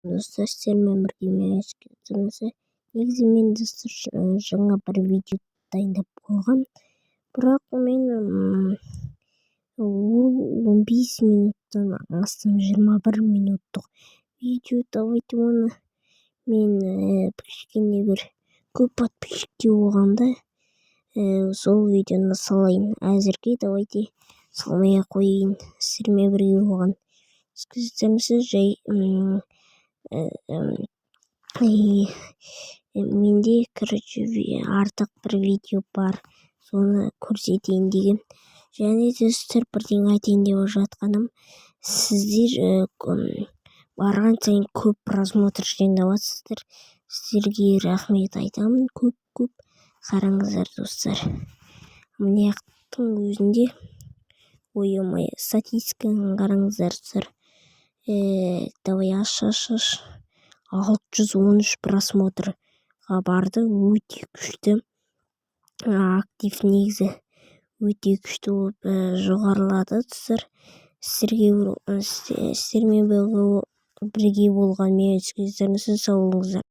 достар, сіздермен бірге мен негізі мен достар жаңа бір видео дайындап қойғам, бірақ мен ол 15 минуттан астам 21 минуттық видео. Давайте оны мен кішкене бір көп подписчикте болғанда сол видеоны салайын. Әзірге давайте салмай қояйын. Сіздермен бірге болған сіздеріңіз жай менде артық бір видео бар, соны көрсетейін деген. Және достар, бірдеңе айтайын деп жатқаным, сіздер барған сайын көп просмотр жинаватсыздар. Сіздерге рахмет айтамын, көп қараңыздар достар. Мынаяқтың өзінде ойымай статистиканы қараңыздар достар. Давай аш 613 просмотрға барды, өте күшті. Актив негізі өте күшті болып жоғарылады достар. Сіздермен бірге болған мен сіздеріңіз сау болыңыздар.